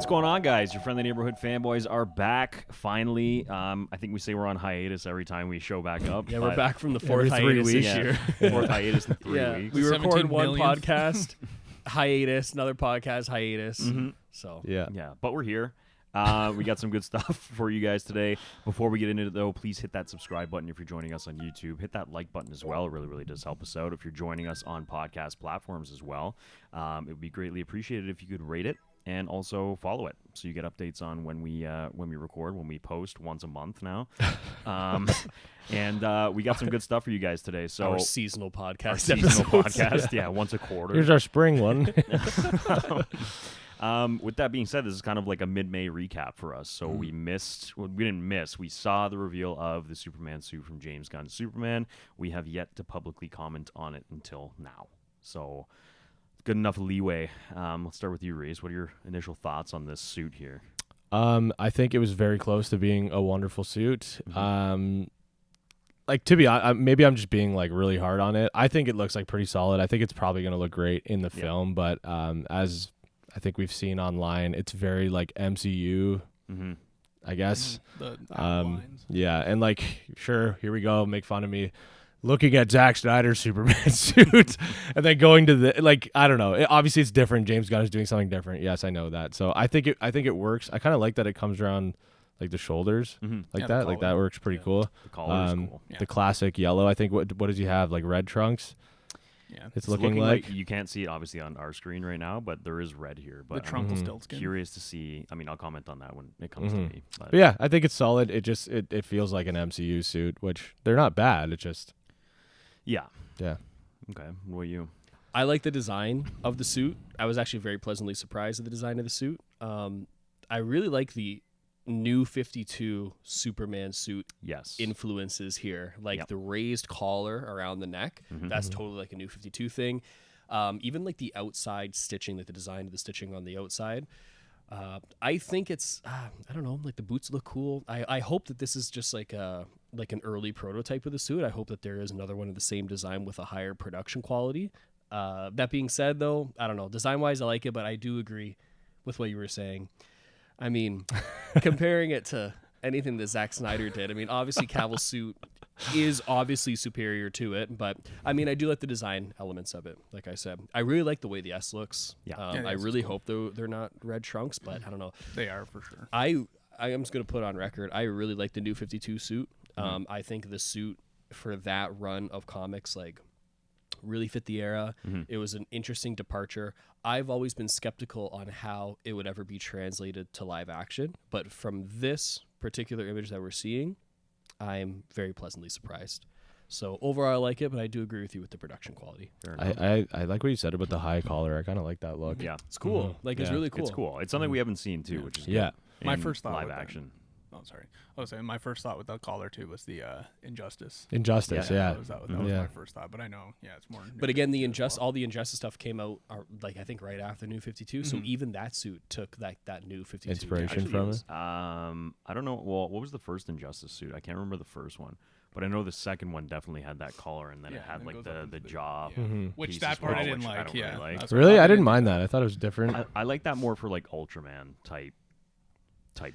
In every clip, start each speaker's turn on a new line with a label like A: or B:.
A: going on, guys? Your friendly neighborhood fanboys are back finally. I think we say we're on hiatus every time we show back up.
B: Yeah, we're back from the fourth
C: every 3
B: hiatus
C: weeks.
B: this year.
A: Fourth hiatus in 3 weeks.
B: We record
C: 17
B: one
C: million.
B: podcast, hiatus, another podcast, hiatus.
A: Mhm.
B: So
A: Yeah, but we're here. We got some good stuff for you guys today. Before we get into it, though, please hit that subscribe button if you're joining us on YouTube. Hit that like button as well. It really, really does help us out. If you're joining us on podcast platforms as well, it would be greatly appreciated if you could rate it and also follow it, so you get updates on when we record, when we post once a month now. And we got some good stuff for you guys today. So
B: our seasonal podcast.
A: our seasonal
B: episodes.
A: podcast, yeah, once a quarter.
C: Here's our spring one.
A: With that being said, this is kind of like a mid-May recap for us. So we didn't miss. We saw the reveal of the Superman suit from James Gunn Superman. We have yet to publicly comment on it until now. So good enough leeway. Let's start with you, Reese. What are your initial thoughts on this suit here?
C: I think it was very close to being a wonderful suit. Like, to be honest, maybe I'm just being like really hard on it. I think it looks like pretty solid. I think it's probably going to look great in the film, but as I think we've seen online, it's very like MCU, I guess.
B: Mm-hmm.
C: Mm-hmm.
B: The outlines.
C: Yeah, and like, sure, here we go, make fun of me looking at Zack Snyder's Superman suit and then going to the, like, I don't know. Obviously, it's different. James Gunn is doing something different. Yes, I know that. So I think it works. I kind of like that it comes around like the shoulders, like that. Like that works pretty cool.
A: The collar is cool.
C: The classic yellow. I think what does he have? Like red trunks.
B: Yeah,
C: it's looking like
A: you can't see it obviously on our screen right now, but there is red here. But
B: the trunk will still
A: I'm curious to see. I mean, I'll comment on that when it comes to me.
C: But yeah, I think it's solid. It just it feels like an MCU suit, which they're not bad. It just
A: yeah.
C: Okay,
A: what are you?
B: I like the design of the suit. I was actually very pleasantly surprised at the design of the suit. I really like the new 52 Superman suit influences here, like the raised collar around the neck. That's totally like a new 52 thing. Even like the outside stitching, like the design of the stitching on the outside. I think it's I don't know, like the boots look cool. I hope that this is just like an early prototype of the suit. I hope that there is another one of the same design with a higher production quality. That being said, though, I don't know, design wise I like it, but I do agree with what you were saying. I mean, comparing it to anything that Zack Snyder did, I mean, obviously Cavill's suit is obviously superior to it, but I mean, I do like the design elements of it. Like I said, I really like the way the S looks. I really hope they're not red trunks, but I don't know.
D: They are for sure.
B: I am just going to put on record, I really like the new 52 suit. I think the suit for that run of comics, like, really fit the era. It was an interesting departure. I've always been skeptical on how it would ever be translated to live action, but from this particular image that we're seeing, I'm very pleasantly surprised. So overall, I like it, but I do agree with you with the production quality.
C: I like what you said about the high collar. I kind of like that look.
A: Yeah,
B: it's cool. Like, it's really cool.
A: It's cool. It's something we haven't seen too, which is
C: good.
D: My first thought
A: live action.
D: Oh, sorry. I was saying my first thought with the collar too was the Injustice.
C: Injustice, yeah.
D: That was my first thought, but I know, it's more.
B: But again, all the Injustice stuff came out, like, I think right after New 52. So even that suit took that New 52
C: inspiration from it.
A: I don't know. Well, what was the first Injustice suit? I can't remember the first one, but I know the second one definitely had that collar, and then it had like the jaw.
D: Which that part I didn't like.
C: Really, I didn't mind that. I thought it was different.
A: I like that more for like Ultraman type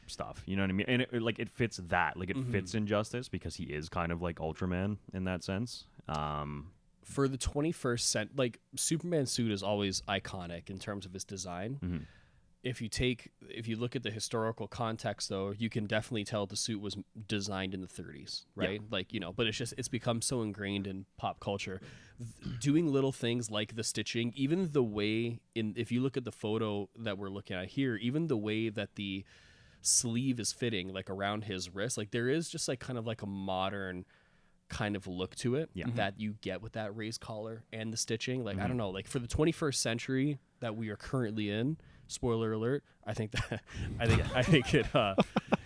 A: stuff, you know what I mean? And it fits that, like, it fits Injustice because he is kind of like Ultraman in that sense.
B: For the 21st century, like, Superman suit is always iconic in terms of his design. If you look at the historical context, though, you can definitely tell the suit was designed in the 30s, right? Like, but it's become so ingrained in pop culture. Doing little things like the stitching, even the way if you look at the photo that we're looking at here, even the way that the sleeve is fitting, like, around his wrist, like, there is just like kind of like a modern kind of look to it that you get with that raised collar and the stitching. Like, I don't know, like, for the 21st century that we are currently in, spoiler alert, I think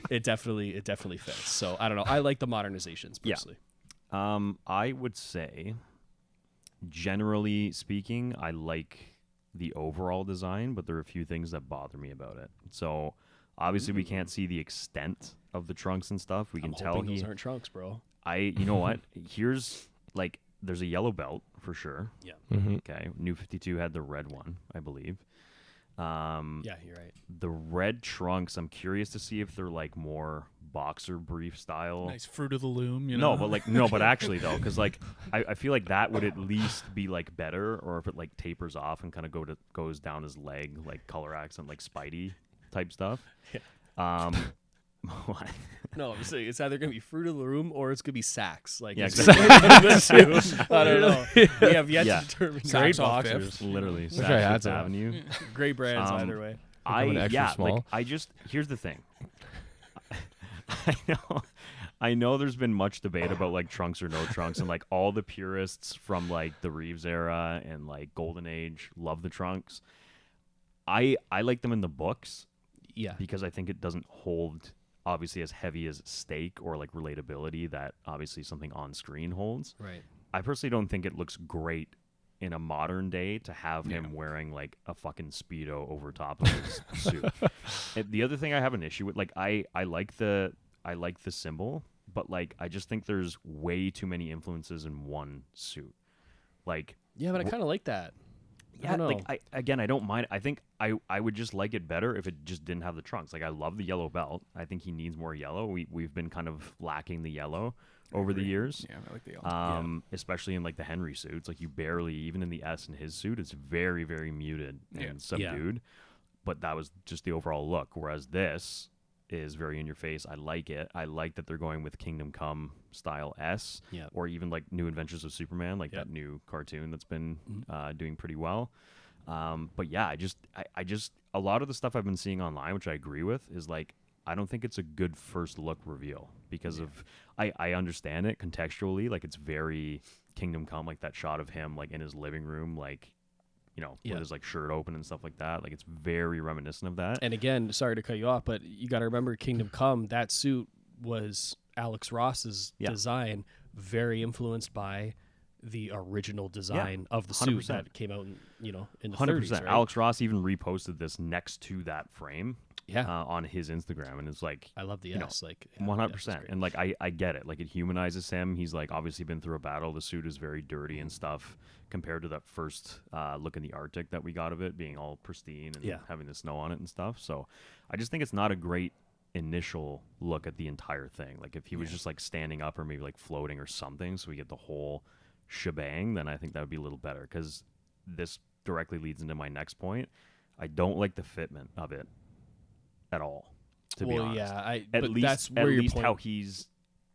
B: it definitely fits. So I don't know, I like the modernizations personally.
A: I would say, generally speaking, I like the overall design, but there are a few things that bother me about it. So obviously, we can't see the extent of the trunks and stuff. We can tell
B: those aren't trunks, bro.
A: You know what? Here's, like, there's a yellow belt for sure.
B: Yeah.
A: Okay. New 52 had the red one, I believe.
B: Yeah, you're right.
A: The red trunks, I'm curious to see if they're like more boxer brief style.
D: Nice Fruit of the Loom, you know?
A: But actually though, because like I feel like that would at least be like better, or if it like tapers off and kind of goes down his leg, like color accent, like Spidey type stuff.
B: Yeah. No, I'm saying it's either gonna be Fruit of the Loom or it's gonna be Saks. Like,
A: exactly.
B: I don't know. We have yet to determine.
C: Great boxers,
A: literally.
C: Wish I had
A: Saks Avenue.
B: Great brands either way.
A: Here's the thing. I know there's been much debate about like trunks or no trunks, and like all the purists from like the Reeves era and like Golden Age love the trunks. I like them in the books, because I think it doesn't hold obviously as heavy as stake or like relatability that obviously something on screen holds.
B: Right.
A: I personally don't think it looks great in a modern day to have him wearing like a fucking Speedo over top of his suit. And the other thing I have an issue with, like I like the symbol, but like I just think there's way too many influences in one suit. Like,
B: yeah, but I kind of like that.
A: Yeah, I don't mind. I think I would just like it better if it just didn't have the trunks. Like, I love the yellow belt. I think he needs more yellow. We've been kind of lacking the yellow over the years.
D: Yeah, I like the yellow.
A: Especially in like the Henry suits. Like, you barely, even in the S in his suit, it's very, very muted and subdued. Yeah. But that was just the overall look. Whereas this is very in your face. I like it. I like that they're going with Kingdom Come style S, or even like New Adventures of Superman, like that new cartoon that's been doing pretty well. But yeah, I just a lot of the stuff I've been seeing online, which I agree with, is like I don't think it's a good first look reveal because of I understand it contextually, like it's very Kingdom Come, like that shot of him like in his living room, like, you know, with his like shirt open and stuff like that. Like, it's very reminiscent of that.
B: And again, sorry to cut you off, but you got to remember Kingdom Come, that suit was Alex Ross's design, very influenced by the original design of the
A: 100%.
B: suit that came out in, in the
A: 100%.
B: 30s, right?
A: Alex Ross even reposted this next to that frame on his Instagram, and it's like,
B: I love the S, like
A: 100%. And like I get it. Like, it humanizes him. He's like obviously been through a battle. The suit is very dirty and stuff compared to that first look in the Arctic that we got of it being all pristine and having the snow on it and stuff. So I just think it's not a great initial look at the entire thing. Like, if he was just like standing up or maybe like floating or something, so we get the whole shebang, then I think that would be a little better, because this directly leads into my next point. I don't like the fitment of it at all, to be honest. At least how he's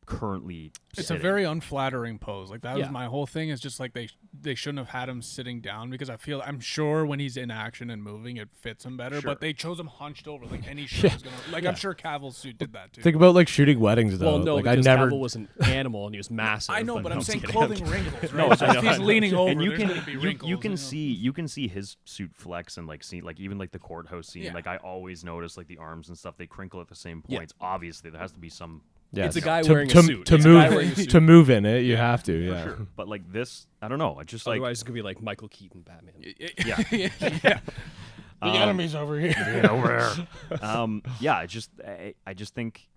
A: currently
D: it's
A: sitting.
D: A very unflattering pose. Like, that was my whole thing, is just like they shouldn't have had him sitting down, because I'm sure when he's in action and moving it fits him better, but they chose him hunched over, like any show is gonna, like I'm sure Cavill's suit did that too.
C: Think about like shooting weddings though.
B: Well, no,
C: like,
B: because Cavill was an animal and he was massive.
D: I know, but I'm saying
A: kidding.
D: clothing wrinkles, right? So if he's leaning over,
A: and you can see his suit flex, and like see, like even like the courthouse scene, like I always notice like the arms and stuff, they crinkle at the same points. Obviously there has to be some.
B: It's a guy wearing a suit.
C: To move in it, you have to. Yeah.
A: Sure. But like this, I don't know. It's just like,
B: otherwise it's gonna be like Michael Keaton Batman.
D: The enemy's over here.
A: I just think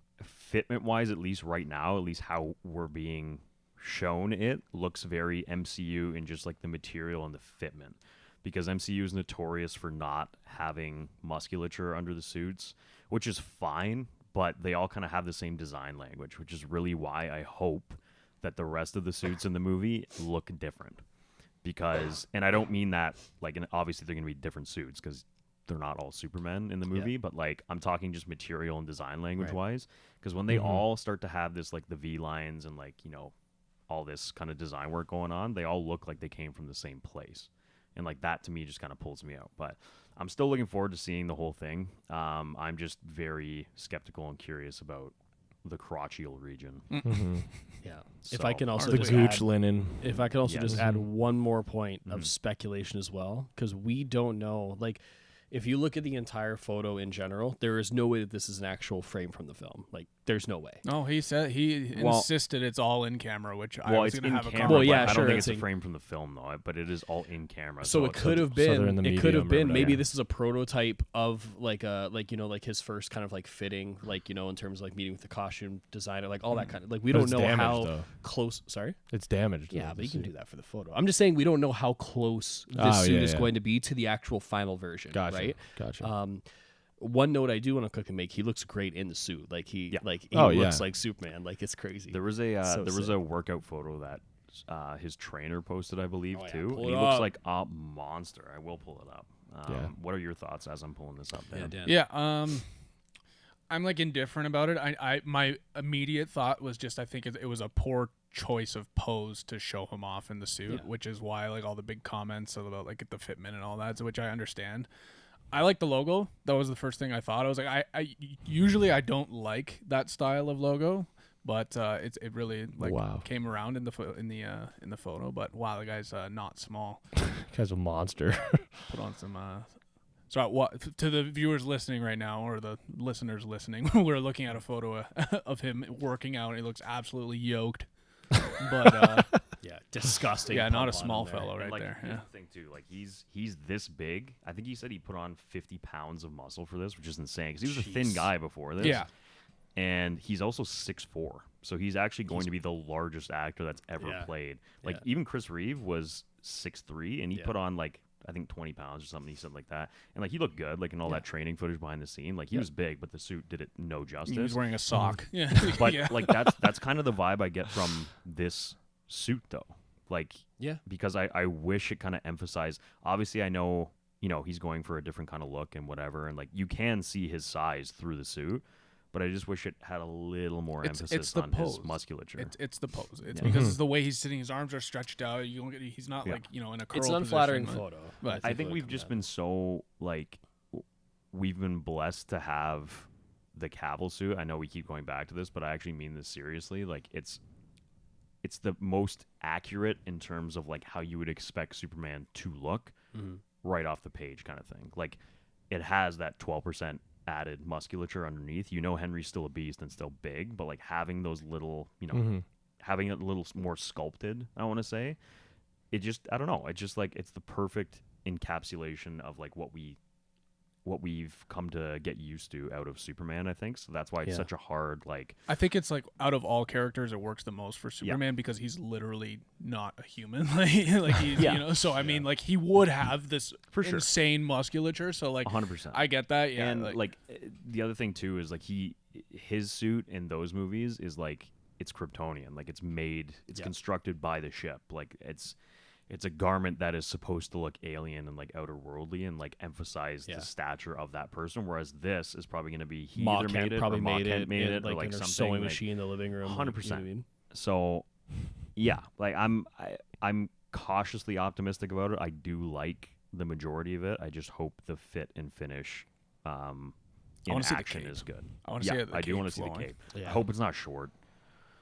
A: fitment wise, at least right now, at least how we're being shown, it looks very MCU in just like the material and the fitment, because MCU is notorious for not having musculature under the suits, which is fine. But they all kind of have the same design language, which is really why I hope that the rest of the suits in the movie look different. Because, and I don't mean that, like, and obviously they're going to be different suits because they're not all Supermen in the movie, but, like, I'm talking just material and design language-wise. Because when they all start to have this, like, the V-lines and, like, all this kind of design work going on, they all look like they came from the same place. And, like, that to me just kind of pulls me out. But I'm still looking forward to seeing the whole thing. I'm just very skeptical and curious about the crotchal region.
C: Mm-hmm.
B: Yeah.
A: So,
B: if I can also
C: the
B: just
C: gooch linen.
B: If I can also just add one more point of speculation as well, because we don't know. Like, if you look at the entire photo in general, there is no way that this is an actual frame from the film. Like, there's no way.
D: No, he said he insisted it's all in camera, which I was going to have a
A: camera.
D: comment.
A: Well, yeah, I don't think it's a frame from the film though, but it is all in camera.
B: So it could have been. It could have been. Maybe this is a prototype of like his first kind of like fitting, like in terms of like meeting with the costume designer, like all that kind of like we don't know how close. Sorry,
C: it's damaged.
B: Yeah, but you can do that for the photo. I'm just saying we don't know how close this suit is going to be to the actual final version.
C: Gotcha.
B: Right.
C: Gotcha.
B: One note I do want to quickly make: he looks great in the suit. Like he looks like Superman. Like it's crazy.
A: There was a workout photo that his trainer posted, I believe, too. And he looks like a monster. I will pull it up. What are your thoughts as I'm pulling this up?
B: Dan?
D: I'm like indifferent about it. I my immediate thought was just I think it was a poor choice of pose to show him off in the suit, which is why like all the big comments about like the fitment and all that, which I understand. I like the logo. That was the first thing I thought. I was like, I usually I don't like that style of logo, but it really came around in the photo. But wow, the guy's not small.
C: The guy's a monster.
D: Put on some. So what to the viewers listening right now or the listeners listening, we're looking at a photo of him working out. And he looks absolutely yoked. But
B: disgusting.
D: Yeah, not a small fellow right there.
A: The thing too, like he's this big. I think he said he put on 50 pounds of muscle for this, which is insane because he was a thin guy before this.
D: Yeah,
A: and he's also 6'4", so he's actually going to be the largest actor that's ever played. Like even Chris Reeve was 6'3", and he put on like I think 20 pounds or something. He said like that, and like he looked good, like in all that training footage behind the scene. Like he was big, but the suit did it no justice.
D: He was wearing a sock. Yeah,
A: but like that's kind of the vibe I get from this suit though. Like because I wish it kind of emphasized. Obviously, I know he's going for a different kind of look and whatever, and like you can see his size through the suit. But I just wish it had a little more emphasis on his musculature.
D: It's the pose. It's because it's the way he's sitting. His arms are stretched out. He's not like in a curl.
B: It's an unflattering photo.
A: But I think we've just been so like we've been blessed to have the Cavill suit. I know we keep going back to this, but I actually mean this seriously. Like it's the most accurate in terms of like how you would expect Superman to look right off the page, kind of thing. Like it has that 12% added musculature underneath. Henry's still a beast and still big, but like having those little, having it a little more sculpted, I want to say, it just, I don't know, it's just like it's the perfect encapsulation of like what we've come to get used to out of Superman, I think. So that's why it's such a hard, like...
D: I think it's like, out of all characters, it works the most for Superman because he's literally not a human. like he's, so I mean, like, he would have this insane musculature, so like...
A: 100%.
D: I get that, yeah.
A: And like the other thing too is like his suit in those movies is like, it's Kryptonian. Like it's constructed by the ship. Like it's a garment that is supposed to look alien and like outer worldly and like emphasize the stature of that person. Whereas this is probably going to be
B: Ma
A: either made it
B: probably
A: or Ma
B: made it,
A: made it
B: like
A: or like
B: in her
A: something
B: sewing
A: like,
B: machine in the living room.
A: 100%.
B: I mean?
A: So yeah, like I'm cautiously optimistic about it. I do like the majority of it. I just hope the fit and finish in action is good.
D: I want to see it.
A: I do want to see the cape. I hope it's not short.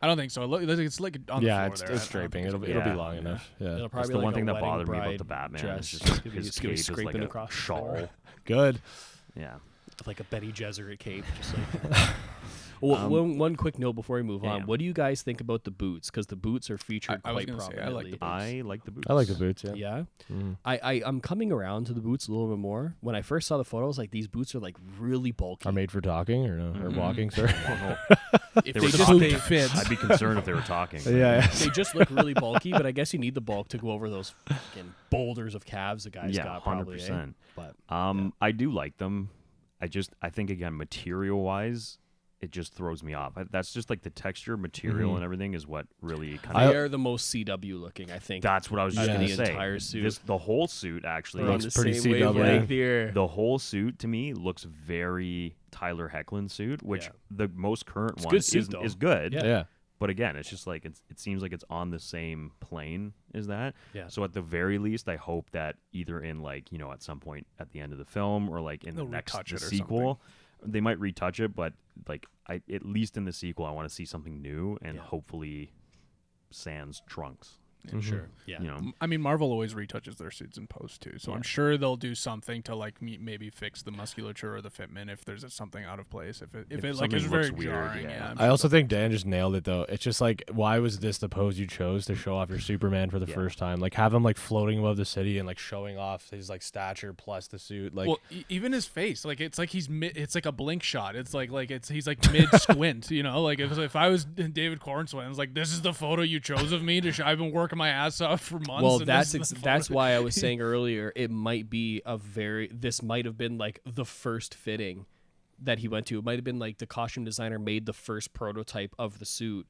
D: I don't think so. It's like on the floor there.
C: It's draping. It'll be long enough. Yeah,
B: it'll probably
A: that's
B: be
A: the
B: like
A: one thing that
B: wedding
A: bothered me about
B: bride
A: the Batman.
B: Dress.
A: Is just
B: It's
A: his
B: gonna be
A: cape is like
B: scraping
A: a
B: across the
A: shawl.
B: floor.
C: Good.
A: Yeah.
B: Like a Betty Jesuit cape. Just like one quick note before we move on. What do you guys think about the boots? Because the boots are featured quite prominently.
A: I like the boots.
C: I like the boots, yeah.
B: Yeah? I'm coming around to the boots a little bit more. When I first saw the photo, I was like, these boots are like really bulky.
C: Are made for talking or no? Or walking, sorry?
A: If they just fit, I'd be concerned if they were talking.
C: Yeah.
B: They just look really bulky, but I guess you need the bulk to go over those fucking boulders of calves the guy's got probably.
A: 100%.
B: But
A: I do like them. I think again, material-wise, it just throws me off. That's just like the texture, material, and everything is what really kind of...
B: They are the most CW looking, I think.
A: That's what I was just going to say.
B: The entire suit.
A: The whole suit actually
C: looks pretty CW.
B: Here.
A: The whole suit, to me, looks very Tyler Hoechlin suit, which the most current one is good.
C: Yeah.
A: But again, it's just like it seems like it's on the same plane as that.
B: Yeah.
A: So at the very least, I hope that either in like at some point at the end of the film or like in the next sequel, they might retouch it. But like at least in the sequel, I want to see something new and hopefully sans trunks.
B: Sure. Yeah.
A: You know,
D: I mean, Marvel always retouches their suits in post too, so I'm sure they'll do something to like maybe fix the musculature or the fitment if there's something out of place. If it like is very
A: weird,
D: jarring.
A: yeah.
C: I also think Dan just nailed it though. It's just like, why was this the pose you chose to show off your Superman for the first time? Like, have him like floating above the city and like showing off his like stature plus the suit. Like,
D: well, even his face, like it's like it's like a blink shot. It's like he's like mid squint. You know, like if I was David Cornswin, it's like, this is the photo you chose of me to I've been working my ass off for months.
B: Well, that's why I was saying earlier, it might be this might have been like the first fitting that he went to. It might have been like the costume designer made the first prototype of the suit,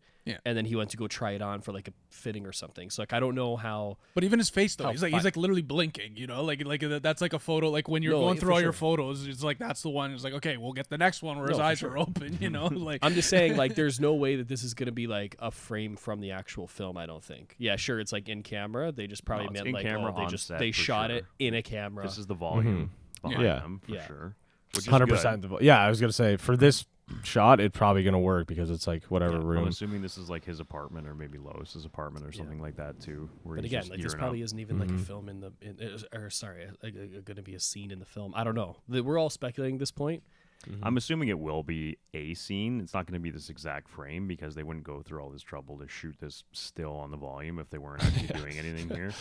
B: and then he went to go try it on for like a fitting or something. So like, I don't know how. But
D: even his face though, he's like literally blinking. You know, like that's like a photo. Like when you're going through all your photos, it's like that's the one. It's like, okay, we'll get the next one where his eyes are open. You know, like
B: I'm just saying, like there's no way that this is gonna be like a frame from the actual film. I don't think. Yeah, sure, it's like in camera. They just probably meant like they shot it in a camera.
A: This is the volume behind them for sure.
C: 100%. Yeah, I was gonna say for this shot, it's probably gonna work because it's like whatever room.
A: I'm assuming this is like his apartment or maybe Lois's apartment or something like that too.
B: But again, like this probably isn't even like a film going to be a scene in the film. I don't know. We're all speculating at this point.
A: I'm assuming it will be a scene. It's not going to be this exact frame because they wouldn't go through all this trouble to shoot this still on the volume if they weren't actually doing anything here.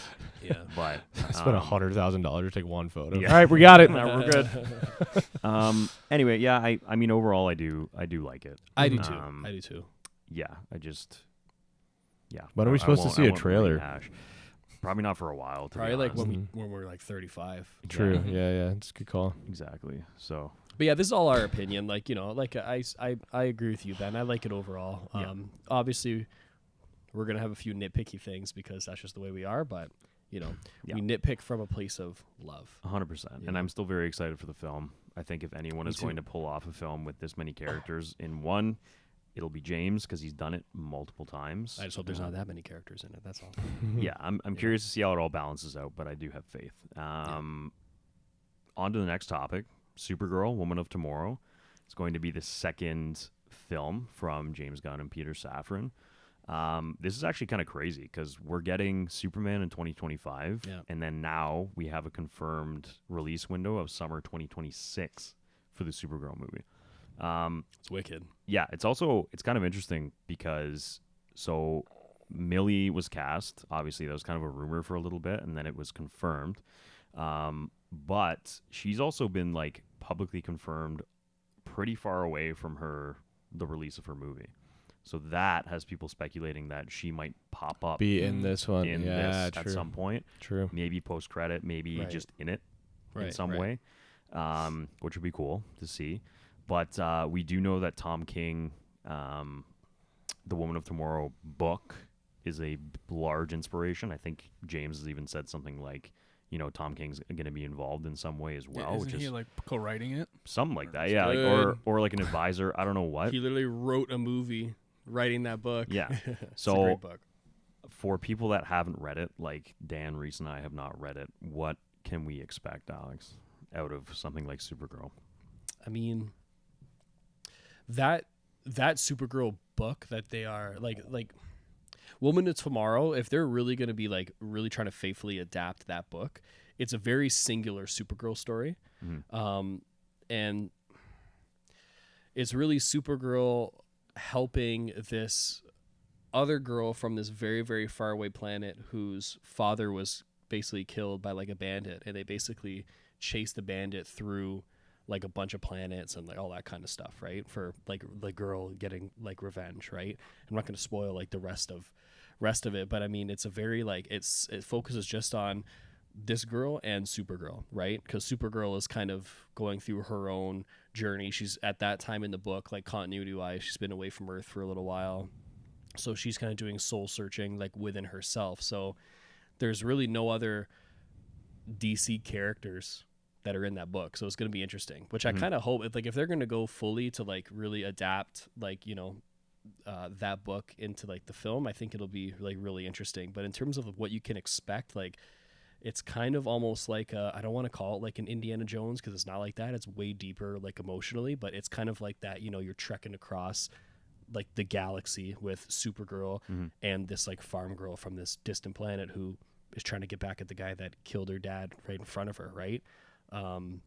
B: Yeah,
A: but
C: spent $100,000 to take one photo.
A: Yeah.
C: All right, we got it. Now we're good.
A: Anyway, yeah, I mean, overall, I do like it.
B: I do too.
A: Yeah, yeah.
C: When are we supposed to see a trailer?
A: Probably not for a while.
B: Probably like when we're like 35.
C: True. Yeah. It's a good call.
A: Exactly. So.
B: But yeah, this is all our opinion. Like, you know, like I agree with you, Ben. I like it overall. Obviously, we're gonna have a few nitpicky things because that's just the way we are. But you know, we nitpick from a place of love.
A: 100%. And I'm still very excited for the film. I think if anyone is going to pull off a film with this many characters in one, it'll be James because he's done it multiple times.
B: I just hope there's not that many characters in it. That's all.
A: Yeah, I'm curious to see how it all balances out, but I do have faith. On to the next topic. Supergirl, Woman of Tomorrow. It's going to be the second film from James Gunn and Peter Safran. This is actually kind of crazy because we're getting Superman in 2025, and then now we have a confirmed release window of summer 2026 for the Supergirl movie.
B: It's wicked.
A: Yeah, it's kind of interesting because Millie was cast. Obviously, that was kind of a rumor for a little bit, and then it was confirmed. But she's also been like publicly confirmed pretty far away from the release of her movie. So that has people speculating that she might pop up
C: in this one
A: at some point.
C: True.
A: Maybe post credit, maybe just in it in some way. Which would be cool to see. But we do know that Tom King, the Woman of Tomorrow book is a large inspiration. I think James has even said something like, you know, Tom King's going to be involved in some way as well.
D: Isn't he like co-writing it?
A: Something like that, yeah. Like, or like an advisor. I don't know what.
B: He literally wrote a movie writing that book.
A: Yeah.
B: It's a great book.
A: For people that haven't read it, like Dan, Reese, and I have not read it, what can we expect, Alex, out of something like Supergirl?
B: I mean, that Supergirl book that they are like Woman of Tomorrow, if they're really going to be like really trying to faithfully adapt that book, it's a very singular Supergirl story. And it's really Supergirl helping this other girl from this very, very far away planet whose father was basically killed by like a bandit, and they basically chase the bandit through like a bunch of planets and like all that kind of stuff, right? For like the girl getting like revenge, right? I'm not going to spoil like the rest of it, but I mean, it's a very like it focuses just on this girl and Supergirl, right? Because Supergirl is kind of going through her own journey. She's at that time in the book, like continuity wise, she's been away from Earth for a little while, so she's kind of doing soul searching like within herself. So there's really no other DC characters that are in that book, so it's going to be interesting, which I kind of hope if they're going to go fully to like really adapt like, you know, that book into like the film, I think it'll be like really interesting. But in terms of what you can expect, like it's kind of almost like I don't want to call it like an Indiana Jones because it's not like that. It's way deeper like emotionally, but it's kind of like that, you know, you're trekking across like the galaxy with Supergirl and this like farm girl from this distant planet who is trying to get back at the guy that killed her dad right in front of her, right? I'm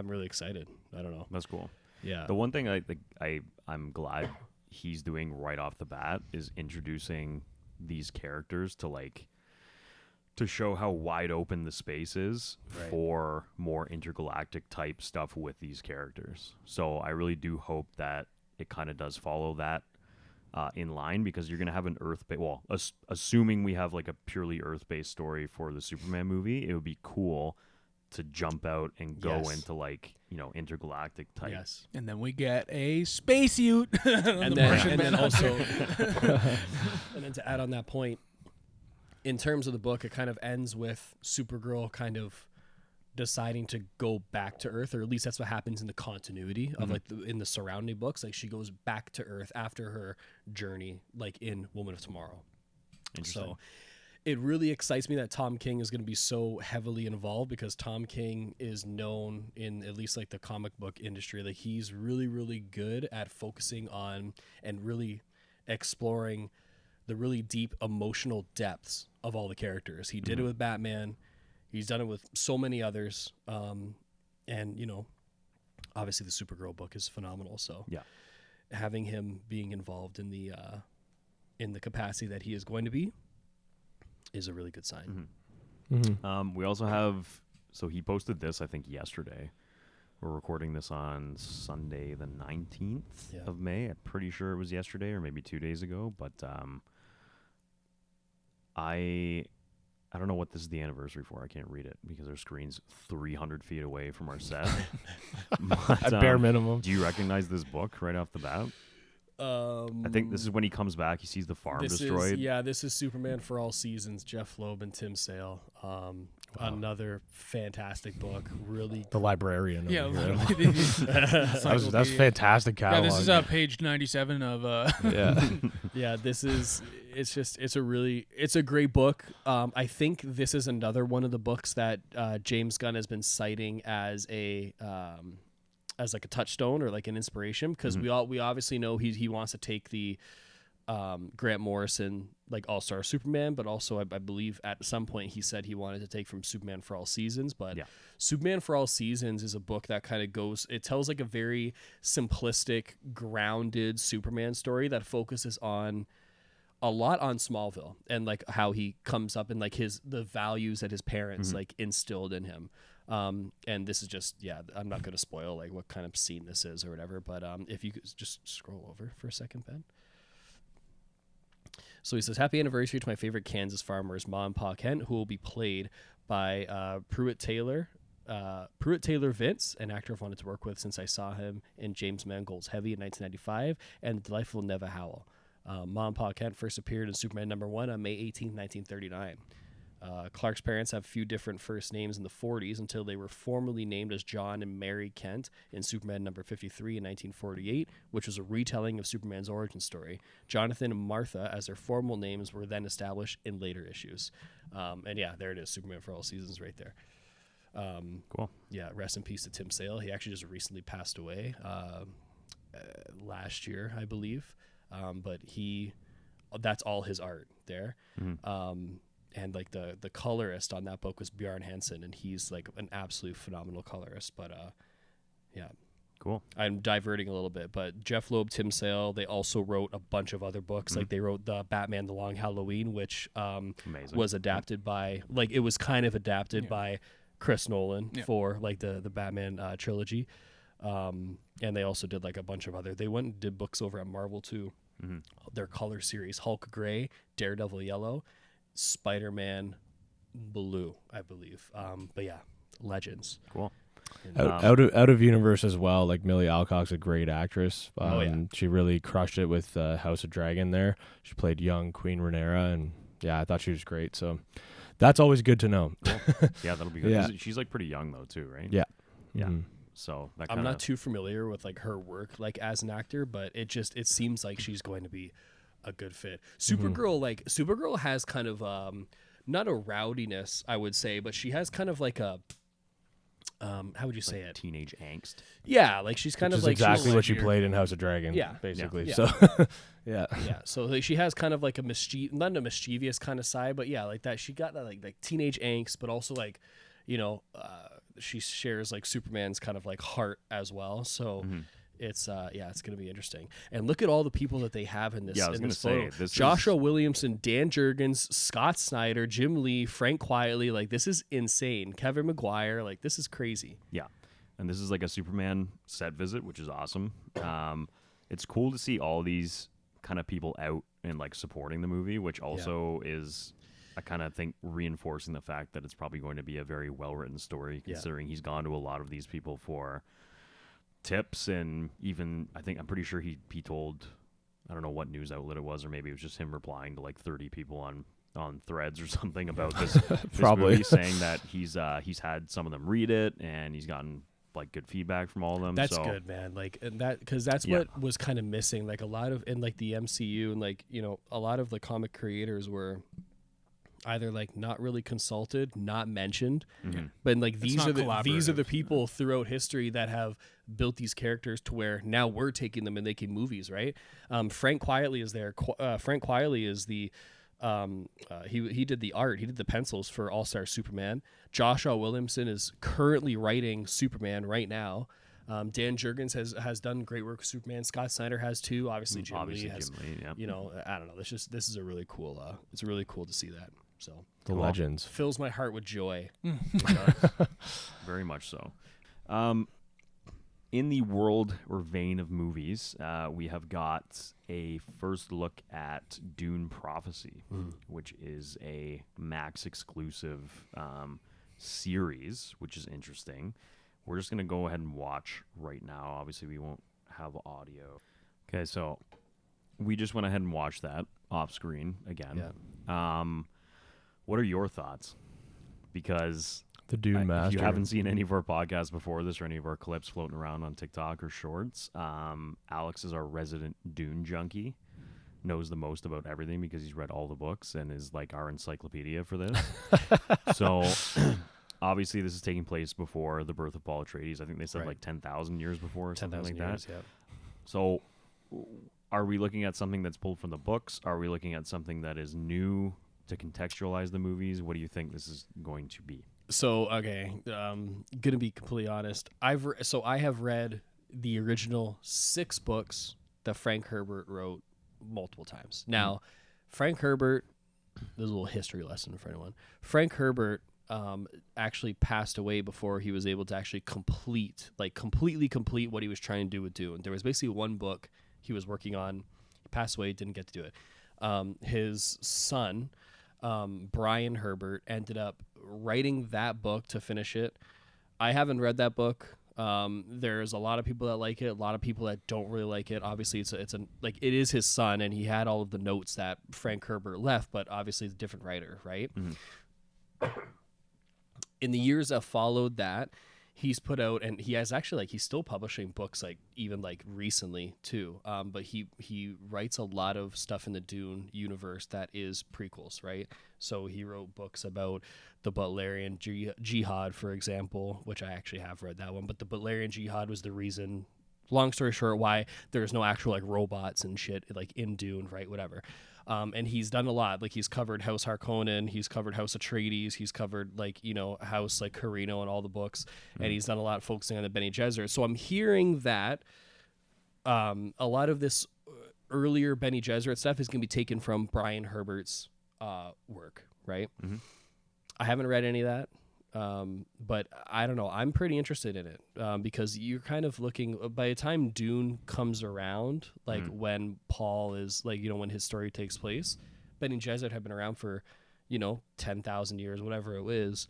B: really excited. I don't know.
A: That's cool.
B: Yeah.
A: The one thing I'm glad he's doing right off the bat is introducing these characters to show how wide open the space is for more intergalactic type stuff with these characters. So I really do hope that it kind of does follow that in line, because you're going to have an Earth-based... Well, assuming we have like a purely Earth-based story for the Superman movie, it would be cool to jump out and go into like, you know, intergalactic type.
B: Yes.
D: And then we get a spacesuit.
B: and then also... and then to add on that point, in terms of the book, it kind of ends with Supergirl kind of deciding to go back to Earth, or at least that's what happens in the continuity of like in the surrounding books. Like she goes back to Earth after her journey, like in Woman of Tomorrow. So it really excites me that Tom King is going to be so heavily involved, because Tom King is known in at least like the comic book industry. Like he's really, really good at focusing on and really exploring the really deep emotional depths of all the characters. He did it with Batman. He's done it with so many others. And, you know, obviously the Supergirl book is phenomenal. So having him being involved in the capacity that he is going to be is a really good sign.
A: We also have, so he posted this, I think, yesterday. We're recording this on Sunday, the 19th of May. I'm pretty sure it was yesterday or maybe 2 days ago, but I don't know what this is the anniversary for. I can't read it because our screen's 300 feet away from our set. But,
C: at bare minimum.
A: Do you recognize this book right off the bat? I think this is when he comes back. He sees the farm destroyed.
B: This is Superman for All Seasons, Jeff Loeb and Tim Sale. Another fantastic book. Really,
C: the librarian.
D: Yeah,
C: literally. That's fantastic catalog.
D: Yeah, this is page 97 of.
B: Yeah, it's a great book. I think this is another one of the books that James Gunn has been citing as like a touchstone or like an inspiration, because we obviously know he wants to take the Grant Morrison like All-Star Superman, but also I believe at some point he said he wanted to take from Superman for All Seasons. But Superman for All Seasons is a book that kind of it tells like a very simplistic, grounded Superman story that focuses on a lot on Smallville and like how he comes up and like the values that his parents like instilled in him. And this is just, I'm not going to spoil like what kind of scene this is or whatever, but if you could just scroll over for a second, Ben. So he says, "Happy anniversary to my favorite Kansas farmers, Ma and Pa Kent, who will be played by Pruitt Taylor Vince, an actor I've wanted to work with since I saw him in James Mangold's Heavy in 1995 and The Delightful Neva Howell. Ma and Pa Kent first appeared in Superman #1 on May 18, 1939. Clark's parents have a few different first names in the 40s until they were formally named as John and Mary Kent in Superman #53 in 1948, which was a retelling of Superman's origin story. Jonathan and Martha, as their formal names, were then established in later issues." And there it is, Superman for All Seasons right there.
A: Cool.
B: Yeah, rest in peace to Tim Sale. He actually just recently passed away last year, I believe. But that's all his art there. And like the colorist on that book was Bjarne Hansen, and he's like an absolute phenomenal colorist. But
A: cool.
B: I'm diverting a little bit, but Jeff Loeb, Tim Sale, they also wrote a bunch of other books. Like they wrote the Batman: The Long Halloween, which was adapted by it was kind of adapted by Chris Nolan for like the Batman trilogy. And they also did like a bunch of other. They went and did books over at Marvel too. Their color series: Hulk Gray, Daredevil Yellow, Spider-Man Blue, I believe. But legends.
A: Cool.
C: Out of universe as well. Like Millie Alcock's a great actress. She really crushed it with House of Dragon. There, she played young Queen Rhaenyra, and I thought she was great. So that's always good to know.
A: Cool. Yeah, that'll be good. She's like pretty young though too, right?
C: Yeah.
A: So
B: I'm not too familiar with like her work like as an actor, but it seems like she's going to be a good fit. Supergirl has kind of not a rowdiness, I would say, but she has kind of like how would you say it?
A: Teenage angst.
B: Yeah, like she's kind
C: Which
B: of
C: is
B: like
C: exactly what you played in House of Dragon.
B: Yeah.
C: basically.
B: Yeah.
C: So, yeah.
B: Yeah, so like she has kind of like not a mischievous kind of side, but yeah, like that. She got that like teenage angst, but also like, she shares like Superman's kind of like heart as well. So. Mm-hmm. It's it's gonna be interesting, and look at all the people that they have in this.
A: Yeah, I was
B: in
A: gonna
B: this
A: say
B: photo. Joshua Williamson, Dan Jurgens, Scott Snyder, Jim Lee, Frank Quietly. Like this is insane. Kevin McGuire. Like this is crazy.
A: Yeah, and this is like a Superman set visit, which is awesome. It's cool to see all these kind of people out and like supporting the movie, which also is, I kind of think, reinforcing the fact that it's probably going to be a very well written story, considering he's gone to a lot of these people for tips, and even I'm pretty sure he told, I don't know what news outlet it was, or maybe it was just him replying to like 30 people on Threads or something about this
C: probably
A: movie, saying that he's had some of them read it and he's gotten like good feedback from all of them.
B: That's good, man. Like, and that, because that's what was kind of missing. Like a lot of in like the MCU and like a lot of the comic creators were either like not really consulted, not mentioned, but like these are the people throughout history that have built these characters to where now we're taking them and making movies, right? Frank Quietly is there. Frank Quietly is the he did the art, he did the pencils for All-Star Superman. Joshua Williamson is currently writing Superman right now. Dan Jurgens has done great work with Superman. Scott Snyder has too. Obviously Jim Lee has. I don't know. This is a really cool. It's really cool to see that. So
C: the legends
B: fills my heart with joy.
A: Very much so. In the world or vein of movies, we have got a first look at Dune Prophecy, which is a Max exclusive series, which is interesting. We're just going to go ahead and watch right now. Obviously, we won't have audio. Okay, so we just went ahead and watched that off screen again. Yeah. What are your thoughts? Because
C: the Dune Master.
A: If you haven't seen any of our podcasts before this or any of our clips floating around on TikTok or Shorts, Alex is our resident Dune junkie, knows the most about everything because he's read all the books and is like our encyclopedia for this. So obviously this is taking place before the birth of Paul Atreides. I think they said like 10,000 years before or something like that. Yeah. So are we looking at something that's pulled from the books? Are we looking at something that is new to contextualize the movies? What do you think this is going to be?
B: So, okay, gonna be completely honest. I have read the original 6 books that Frank Herbert wrote multiple times. Now, Frank Herbert, there's a little history lesson for anyone. Frank Herbert actually passed away before he was able to actually completely complete what he was trying to do with Dune. There was basically one book he was working on. He passed away, didn't get to do it. His son, Brian Herbert, ended up writing that book to finish it. I haven't read that book. There's a lot of people that like it, a lot of people that don't really like it. Obviously, it is his son, and he had all of the notes that Frank Herbert left, but obviously it's a different writer, right? Mm-hmm. In the years that followed that, he's put out, and he has actually he's still publishing books even recently too. But he writes a lot of stuff in the Dune universe that is prequels, right? So he wrote books about the Butlerian Jihad, for example, which I actually have read that one. But the Butlerian Jihad was the reason, long story short, why there's no actual robots and shit in Dune, right? Whatever. And he's done a lot. He's covered House Harkonnen, he's covered House Atreides, he's covered House Carino and all the books, and he's done a lot focusing on the Bene Gesserit. So I'm hearing that a lot of this earlier Bene Gesserit stuff is going to be taken from Brian Herbert's work, right? Mm-hmm. I haven't read any of that. But I don't know. I'm pretty interested in it because you're kind of looking, by the time Dune comes around, when Paul is when his story takes place, Bene Gesserit have been around for 10,000 years, whatever it is,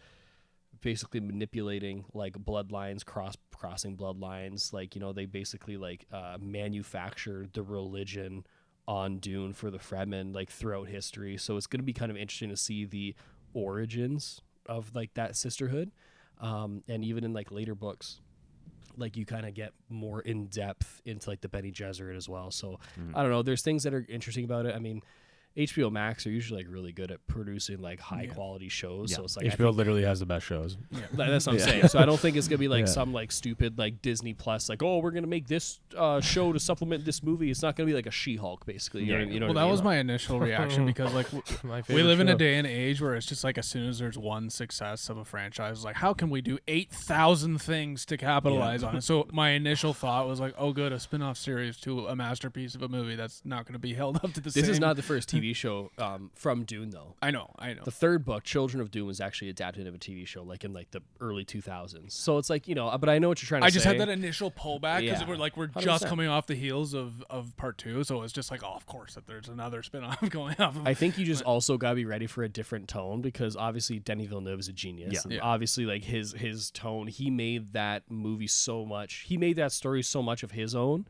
B: basically manipulating bloodlines, crossing bloodlines. They basically manufactured the religion on Dune for the Fremen throughout history. So it's going to be kind of interesting to see the origins of that sisterhood, and even in later books, you kind of get more in depth into the Bene Gesserit as well. So I don't know, there's things that are interesting about it. I mean, HBO Max are usually like really good at producing like high quality shows. So it's like
C: HBO literally has the best shows.
B: That's what I'm saying. So I don't think it's gonna be like some like stupid like Disney Plus like, oh, we're gonna make this show to supplement this movie. It's not gonna be like a She-Hulk basically. You know
D: well, that was my initial reaction because like we live in a day and age where it's just like as soon as there's one success of a franchise, like how can we do 8,000 things to capitalize on it? So my initial thought was like, oh, good, a spin-off series to a masterpiece of a movie that's not going to be held up to the same.
B: This is not the first TV show from Dune, though.
D: I know.
B: The third book, Children of Dune, was actually adapted into a TV show, like in like the early 2000s. So it's like, you know, but I know what you're trying to say.
D: I just had that initial pullback because we're
B: 100%.
D: just coming off the heels of part 2, so it's just like, oh, of course, that there's another spin-off going off.
B: I think you just also gotta be ready for a different tone because obviously Denis Villeneuve is a genius. And obviously, like his tone, he made that movie so much. He made that story so much of his own.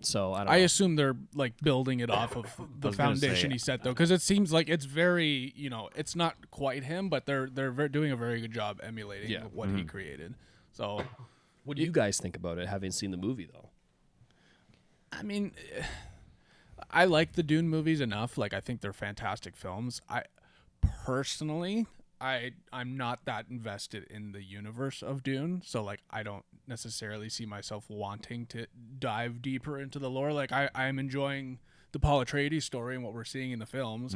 B: So I assume they're like building it off of the foundation he set, though, because it seems like it's very, you know, it's not quite him, but they're doing a very good job emulating what he created. So, what do you guys think about it, having seen the movie, though?
D: I mean, I like the Dune movies enough. Like, I think they're fantastic films. I personally, I'm not that invested in the universe of Dune, so like I don't necessarily see myself wanting to dive deeper into the lore. Like I'm enjoying the Paul Atreides story and what we're seeing in the films.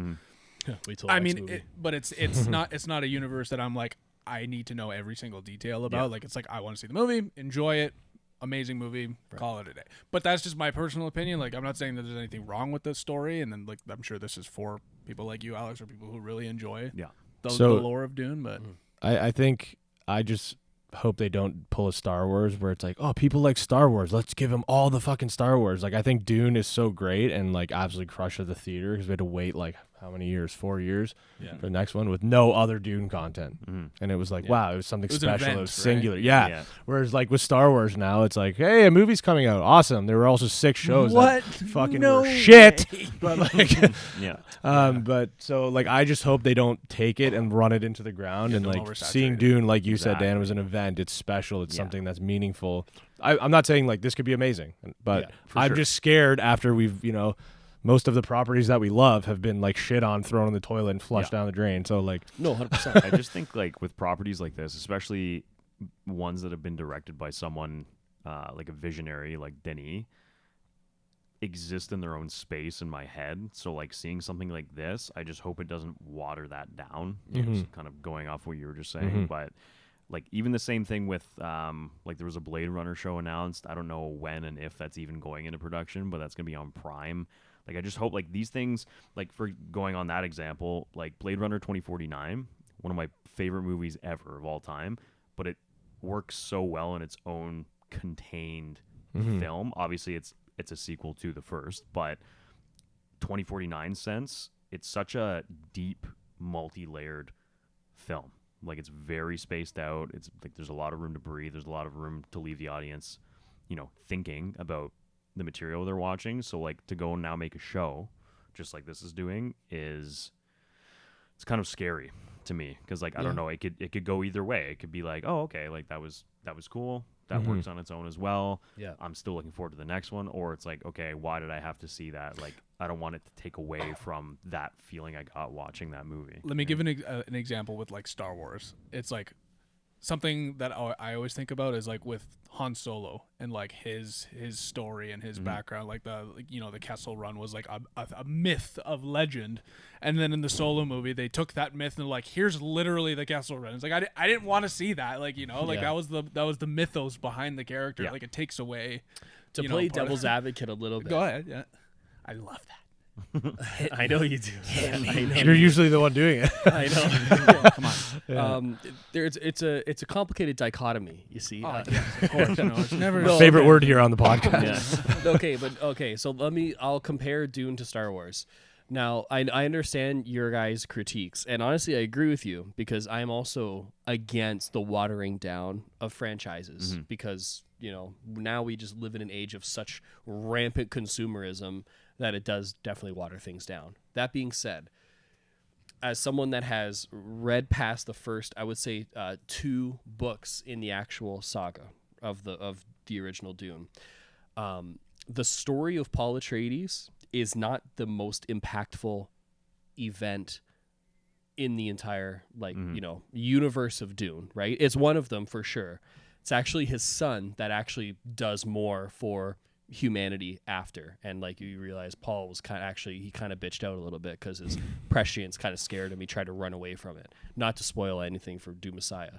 B: Wait till
D: I mean, but it's not a universe that I'm like I need to know every single detail about. Like it's like I want to see the movie, enjoy it, amazing movie, call it a day. But that's just my personal opinion. Like I'm not saying that there's anything wrong with the story, and then like I'm sure this is for people like you, Alex, or people who really enjoy the lore of Dune. But
C: I think I just hope they don't pull a Star Wars where it's like, oh, people like Star Wars, let's give them all the fucking Star Wars. Like I think Dune is so great and like absolutely crushed at the theater because we had to wait like how many years, 4 years for the next one with no other Dune content. And it was like, wow, it was something special. It was singular. Right? Whereas like with Star Wars now, it's like, hey, a movie's coming out. Awesome. There were also 6 shows that fucking were shit. But like, but so like, I just hope they don't take it and run it into the ground. And like seeing Dune, like you said, Dan, was an event. It's special. It's something that's meaningful. I'm not saying like this could be amazing, but I'm just scared after we've, you know, most of the properties that we love have been like shit on, thrown in the toilet, and flushed down the drain. So like,
B: no, 100%.
A: I just think like with properties like this, especially ones that have been directed by someone like a visionary like Denis, exist in their own space in my head. So like seeing something like this, I just hope it doesn't water that down. Just kind of going off what you were just saying, but. Like even the same thing with like there was a Blade Runner show announced. I don't know when and if that's even going into production, but that's gonna be on Prime. Like I just hope like these things, like for going on that example, like Blade Runner 2049, one of my favorite movies ever of all time, but it works so well in its own contained film. Obviously it's a sequel to the first, but 2049 sense, it's such a deep, multi-layered film. Like it's very spaced out. It's like there's a lot of room to breathe. There's a lot of room to leave the audience, you know, thinking about the material they're watching. So like to go and now make a show just like this is doing it's kind of scary to me because like I don't know, it could go either way. It could be like, oh, okay, like that was cool. That works on its own as well. Yeah, I'm still looking forward to the next one. Or it's like, okay, why did I have to see that? Like, I don't want it to take away from that feeling I got watching that movie.
D: Let me give an example with like Star Wars. It's like something that I always think about is like with Han Solo and like his story and his background. Like the Kessel Run was like a myth of legend, and then in the Solo movie they took that myth and like here's literally the Kessel Run. It's like I didn't want to see that, like, you know, like that was the mythos behind the character. Like it takes away
B: to play devil's advocate a little bit.
D: Go ahead. Yeah, I love that.
B: I know you do. I know.
C: You're usually the one doing it.
B: I know. Come on. It's a complicated dichotomy. You see.
D: Yes, of course. No, it's never
C: favorite word here on the podcast.
B: Okay. So I'll compare Dune to Star Wars. Now I understand your guys' critiques, and honestly, I agree with you because I'm also against the watering down of franchises because you know now we just live in an age of such rampant consumerism that it does definitely water things down. That being said, as someone that has read past the first, I would say 2 books in the actual saga of the original Dune, the story of Paul Atreides is not the most impactful event in the entire universe of Dune, right? It's one of them for sure. It's actually his son that actually does more for humanity after, and like you realize Paul was kind of bitched out a little bit because his prescience kind of scared him. He tried to run away from it. Not to spoil anything for Dune Messiah.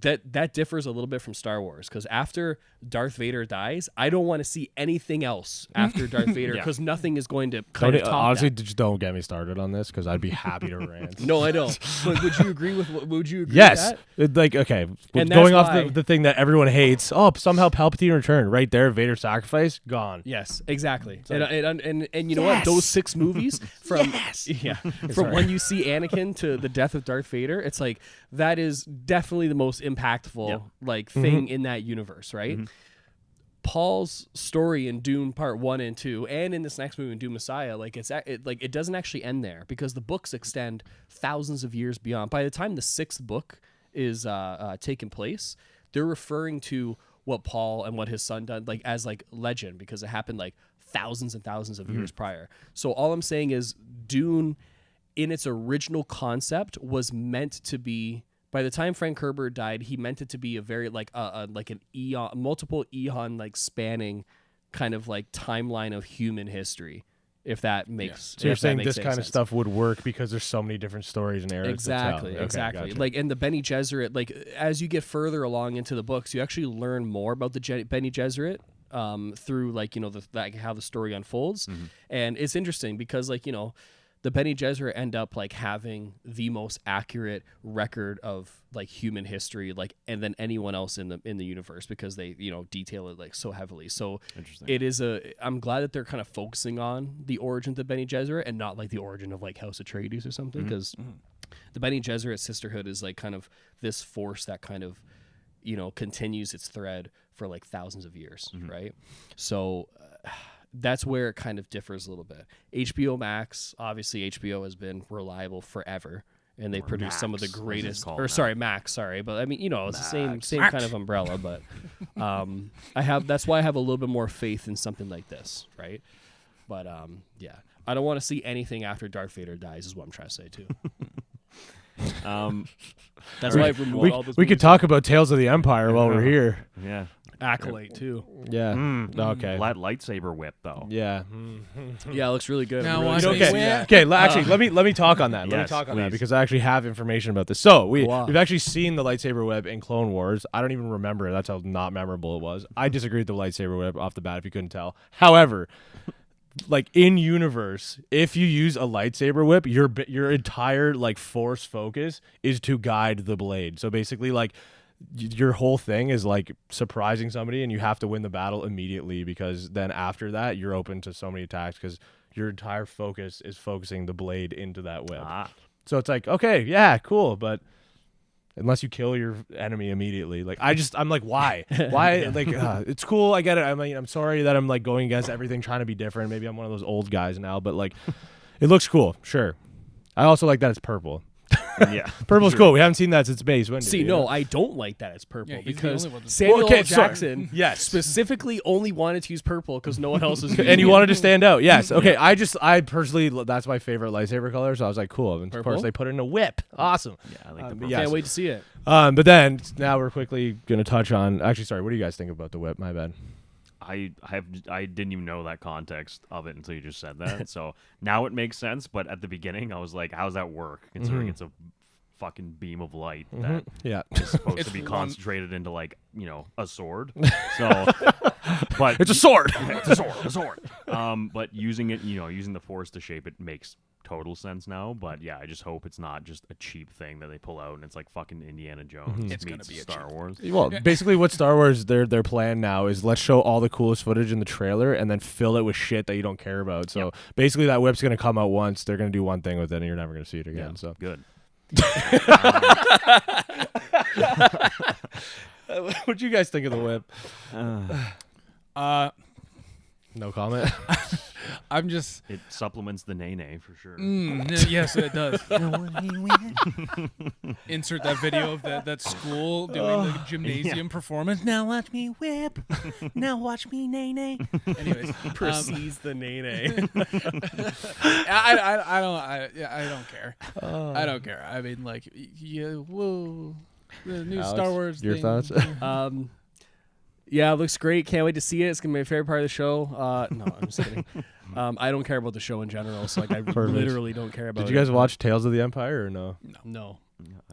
B: That differs a little bit from Star Wars, because after Darth Vader dies, I don't want to see anything else after Darth Vader, because nothing is going to kind of top
C: honestly
B: that.
C: Just don't get me started on this, because I'd be happy to rant.
B: No, I don't. But would you agree with
C: yes.
B: with that?
C: Like, okay,
B: And
C: going
B: that's
C: off
B: why-
C: the thing that everyone hates. Oh, somehow Palpatine returned. Right there, Vader sacrifice gone.
B: Yes, exactly. And you know what? Those 6 movies from from when you see Anakin to the death of Darth Vader, it's like that is definitely the most impactful thing in that universe, right? Mm-hmm. Paul's story in Dune Part 1 and 2, and in this next movie in Dune Messiah, it doesn't actually end there, because the books extend thousands of years beyond. By the time the 6th book is taking place, they're referring to what Paul and what his son done as legend, because it happened thousands and thousands of years prior. So all I'm saying is Dune, in its original concept, was meant to be. By the time Frank Herbert died, he meant it to be a very an eon, multiple eon spanning kind of timeline of human history. If that makes
C: So you're saying this
B: kind
C: kind of stuff would work because there's so many different stories and eras.
B: Exactly,
C: to tell.
B: exactly.
C: Okay, gotcha.
B: And the Bene Gesserit, as you get further along into the books, you actually learn more about the Bene Gesserit through how the story unfolds, and it's interesting because the Bene Gesserit end up having the most accurate record of human history, and than anyone else in the universe, because they detail it so heavily. So it is I'm glad that they're kind of focusing on the origin of the Bene Gesserit and not the origin of House Atreides or something, because the Bene Gesserit sisterhood is kind of this force that kind of continues its thread for thousands of years, right? So. That's where it kind of differs a little bit. HBO Max, obviously HBO has been reliable forever, and they produce some of the greatest. Max, sorry, but I mean, it's the same kind of umbrella. But that's why I have a little bit more faith in something like this, right? But I don't want to see anything after Darth Vader dies, is what I'm trying to say too. That's why I've removed all this.
C: We could talk about Tales of the Empire while we're here.
A: Yeah.
B: Acolyte too.
C: Yeah. Okay.
A: Lightsaber whip though.
C: Yeah.
B: Yeah, it looks really good.
D: Now
C: Okay. Actually, let me talk on that. Let me talk on that, because I actually have information about this. So we've actually seen the lightsaber whip in Clone Wars. I don't even remember it. That's how not memorable it was. I disagree with the lightsaber whip off the bat, if you couldn't tell. However, in universe, if you use a lightsaber whip, your entire force focus is to guide the blade. So basically your whole thing is surprising somebody, and you have to win the battle immediately, because then after that you're open to so many attacks, because your entire focus is focusing the blade into that whip. So it's okay, yeah, cool, but unless you kill your enemy immediately, I'm why it's cool, I get it. I'm sorry that I'm going against everything, trying to be different. Maybe I'm one of those old guys now, but it looks cool, sure. I also like that it's purple.
A: Yeah,
C: purple's cool. We haven't seen that since Mace Windu.
B: See, no, I don't like that it's purple, because
C: Samuel
B: L. Jackson specifically only wanted to use purple because no one else is using
C: and he wanted to stand out. Yes. Okay. I personally, that's my favorite lightsaber color, so I was cool. And of course they put it in a whip. Awesome.
A: Yeah, I like the purple.
B: Can't wait to see it.
C: But then now we're quickly gonna touch on. Actually, sorry. What do you guys think about the whip? My bad.
A: I didn't even know that context of it until you just said that. So now it makes sense. But at the beginning, I was like, "How's that work?" Considering it's a fucking beam of light that is supposed to be concentrated into a sword. So, but
C: it's a sword.
A: It's a sword. But using it, using the force to shape it makes total sense now. But yeah, I just hope it's not just a cheap thing that they pull out and it's fucking Indiana Jones.
D: It's
A: meets
D: gonna be
A: Star Wars.
C: Well, basically what Star Wars their plan now is, let's show all the coolest footage in the trailer and then fill it with shit that you don't care about. So basically that whip's gonna come out once, they're gonna do one thing with it, and you're never gonna see it again. So
A: good.
C: What do you guys think of the whip? No comment.
D: I'm just.
A: It supplements the nay for sure.
D: Yes, it does. Insert that video of that school doing the gymnasium performance. Now watch me whip. Now watch me nay. Anyways,
B: proceeds the nay.
D: I don't care. I don't care. I mean, like, whoa, the new
C: Alex,
D: Star Wars.
C: your
D: thing.
C: thoughts?
B: Yeah, it looks great. Can't wait to see it. It's gonna be my favorite part of the show. No, I'm just kidding. I don't care about the show in general, so like I literally don't care about it.
C: Did you guys watch Tales of the Empire or no?
B: No.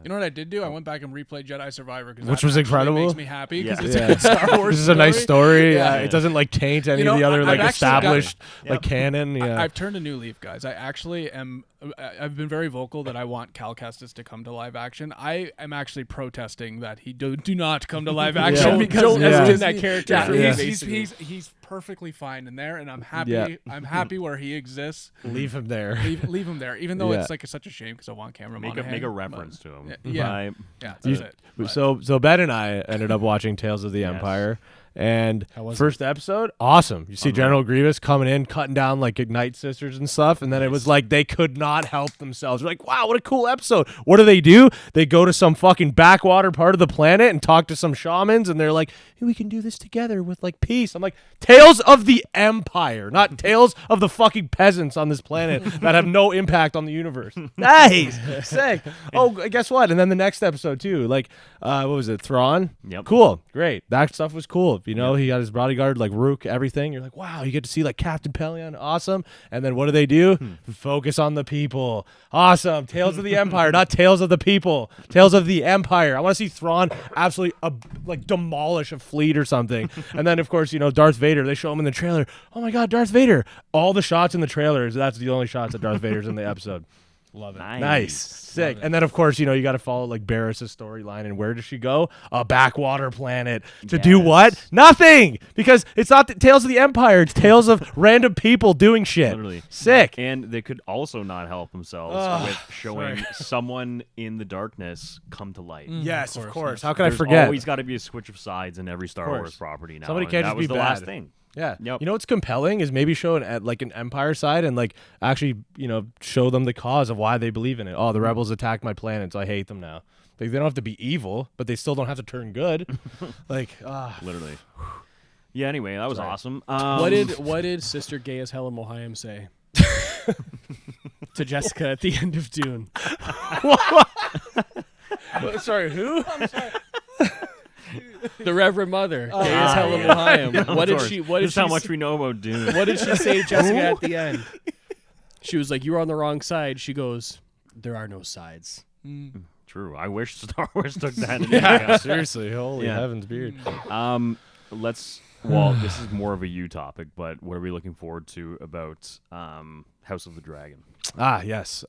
D: You know what I did do? I went back and replayed Jedi Survivor,
C: which was incredible.
D: Makes me happy because it's
C: Yeah.
D: a good Star Wars.
C: This is a nice story.
D: Yeah.
C: It doesn't like taint any
D: You know,
C: of the other
D: I've
C: like
D: actually
C: established
A: got-
C: like canon. Yeah.
D: I've turned a new leaf, guys. I actually am. I've been very vocal that I want Cal Kestis to come to live action. I am actually protesting that he do not come to live action
C: Yeah.
D: because
B: Joel
C: Yeah.
B: Edgerton, that character.
D: Yeah,
B: for me,
C: Yeah.
B: basically.
D: he's perfectly fine in there, and I'm happy.
C: Yeah.
D: I'm happy where he exists.
C: Leave him there.
D: Leave him there, even though
C: Yeah.
D: it's like such a shame because I want Cameron
A: Make
D: Monaghan.
A: a reference to him.
D: Yeah.
A: Right?
D: Yeah,
C: You-
D: that's it. But-
C: So Ben and I ended up watching Tales of the
A: Yes.
C: Empire, and
B: How was
C: first episode, awesome. You see
A: Unreal.
C: General Grievous coming in, cutting down like Ignite sisters and stuff, and then it was like they could not help themselves. We're like, wow, what a cool episode. What do? They go to some fucking backwater part of the planet and talk to some shamans, and they're like, hey, we can do this together with like peace. I'm like, Tales of the Empire, not Tales of the fucking peasants on this planet that have no impact on the universe. Nice, sick. Oh, guess what? And then the next episode too, like, what was it? Thrawn.
A: Yep.
C: Cool, great. That stuff was cool. You know, he got his bodyguard like Rook, everything. You're like, wow, you get to see like Captain Pelion, awesome. And then what do? Focus on the people, awesome. Tales of the Empire, not Tales of the People. Tales of the Empire. I want to see Thrawn absolutely like demolish a fleet or something. And then of course, you know, Darth Vader. They show him in the trailer. Oh my God, Darth Vader! All the shots in the trailers. That's the only shots that Darth Vader's in the episode.
B: Love it.
C: Nice. Sick. And then, of course, you know, you got to follow like Barris's storyline. And where does she go? A backwater planet. To do what? Nothing. Because it's not Tales of the Empire. It's tales of random people doing shit.
A: Literally.
C: Sick.
A: And they could also not help themselves with showing someone in the darkness come to light.
C: Yes, of
D: course,
C: course.
D: yes.
C: How could I
A: There's
C: forget?
A: always got to be a switch of sides in every Star
C: course.
A: Wars property now.
C: Somebody
A: and
C: can't
A: that
C: just
A: was
C: be
A: the last
C: bad.
A: thing.
C: Yeah.
A: Yep.
C: You know what's compelling is maybe show like an Empire side and like actually, you know, show them the cause of why they believe in it. Oh, the rebels attacked my planet, so I hate them now. Like, they don't have to be evil, but they still don't have to turn good. Like,
A: Literally. Yeah, anyway, that was awesome.
B: What did Sister Gay as Helen Mohayim say to Jessica at the end of Dune?
C: sorry, who?
B: The Reverend Mother, Gay as Helen Mohayim. What did she? What did
A: This is
B: she?
A: how much we know about Dune.
B: What did she say to Jessica at the end? She was like, "You were on the wrong side." She goes, "There are no sides."
A: True. I wish Star Wars took that. into
C: Yeah,
A: account.
C: seriously, holy
A: Yeah.
C: heavens, beard.
A: Well, this is more of a you topic, but what are we looking forward to about House of the Dragon?
C: Yes.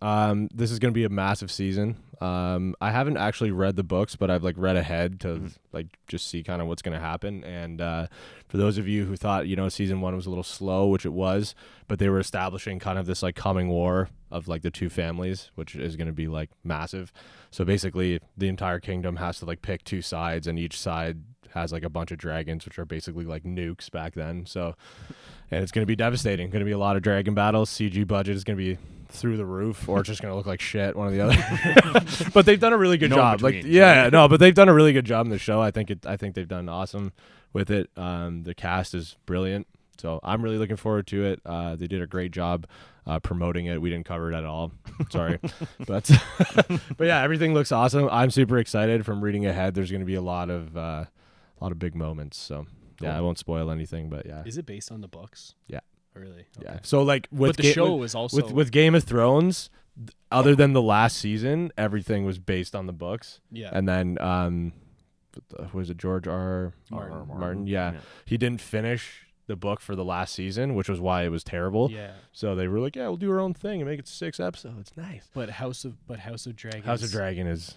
C: This is going to be a massive season. I haven't actually read the books, but I've like read ahead to like just see kind of what's going to happen. And for those of you who thought, you know, season 1 was a little slow, which it was, but they were establishing kind of this like coming war of like the two families, which is going to be like massive. So basically the entire kingdom has to like pick two sides, and each side has like a bunch of dragons, which are basically like nukes back then. So, and it's going to be devastating. Going to be a lot of dragon battles. CG budget is going to be through the roof, or it's just going to look like shit, one or the other. But they've done a really good job. Like, but they've done a really good job in the show. I think they've done awesome with it. The cast is brilliant. So I'm really looking forward to it. They did a great job promoting it. We didn't cover it at all. Sorry. but yeah, everything looks awesome. I'm super excited. From reading ahead, there's going to be a lot of big moments. So yeah, I won't spoil anything, but yeah.
B: Is it based on the books?
C: Yeah.
B: Really?
C: Yeah.
B: Okay.
C: So like with
B: But the show is also
C: with Game of Thrones, other than the last season, everything was based on the books.
B: Yeah.
C: And then was it George R. Martin? Yeah. He didn't finish the book for the last season, which was why it was terrible.
B: Yeah.
C: So they were like, yeah, we'll do our own thing and make it 6 episodes. Nice.
B: But House of Dragon.
C: House of Dragon is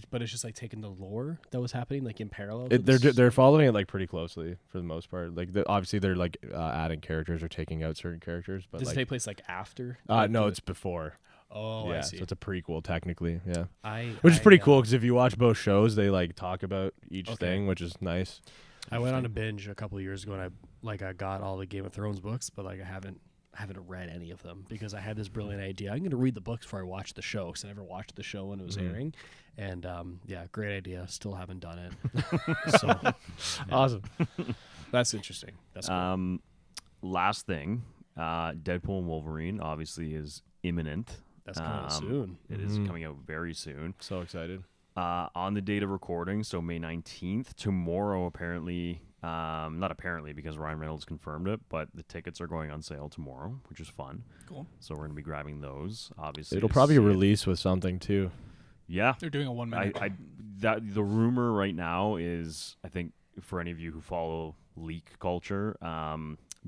B: but it's just like taking the lore that was happening like in parallel.
C: they're following it like pretty closely for the most part. Like obviously they're like adding characters or taking out certain characters, but
B: does
C: like,
B: it take place like after?
C: no, it's before.
B: Oh,
C: yeah,
B: I see.
C: so it's a prequel technically. Yeah,
B: Which
C: which is pretty cool because if you watch both shows, they like talk about each thing, which is nice.
B: I went on a binge a couple of years ago, and I got all the Game of Thrones books, but like I haven't I haven't read any of them because I had this brilliant idea. I'm going to read the books before I watch the show because I never watched the show when it was airing. And great idea. Still haven't done it. So
C: awesome.
B: That's interesting. That's cool.
A: Last thing, Deadpool and Wolverine obviously is imminent.
B: That's coming soon.
A: It is coming out very soon.
C: So excited.
A: On the date of recording, so May 19th, tomorrow apparently, not apparently because Ryan Reynolds confirmed it, but the tickets are going on sale tomorrow, which is fun.
D: Cool.
A: So we're going to be grabbing those, obviously.
C: It'll probably release with something too.
A: Yeah.
D: They're doing a 1 minute.
A: The rumor right now is, I think for any of you who follow leak culture,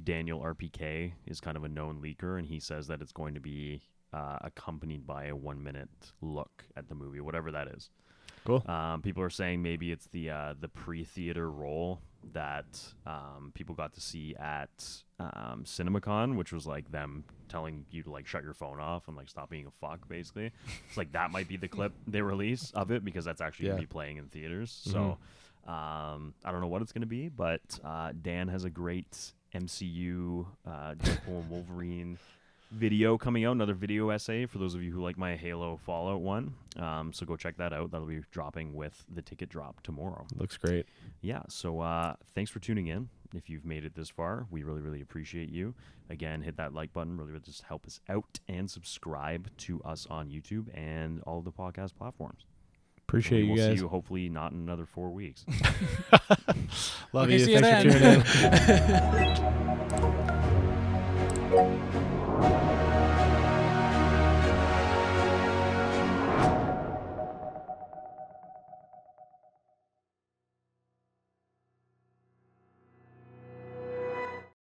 A: Daniel RPK is kind of a known leaker, and he says that it's going to be accompanied by a 1 minute look at the movie, whatever that is.
C: Cool.
A: People are saying maybe it's the pre-theater role that people got to see at CinemaCon, which was like them telling you to like shut your phone off and like stop being a fuck, basically. It's like that might be the clip they release of it because that's actually going to be playing in theaters. So I don't know what it's going to be, but Dan has a great MCU Deadpool and Wolverine video coming out, another video essay for those of you who like my Halo Fallout one. So go check that out. That'll be dropping with the ticket drop tomorrow.
C: Looks great.
A: Yeah, so thanks for tuning in. If you've made it this far, we really, really appreciate you. Again, hit that like button. Really, just help us out, and subscribe to us on YouTube and all of the podcast platforms.
C: Appreciate you guys.
A: We'll see you hopefully not in another 4 weeks.
C: Love
D: you.
C: Thanks for tuning in.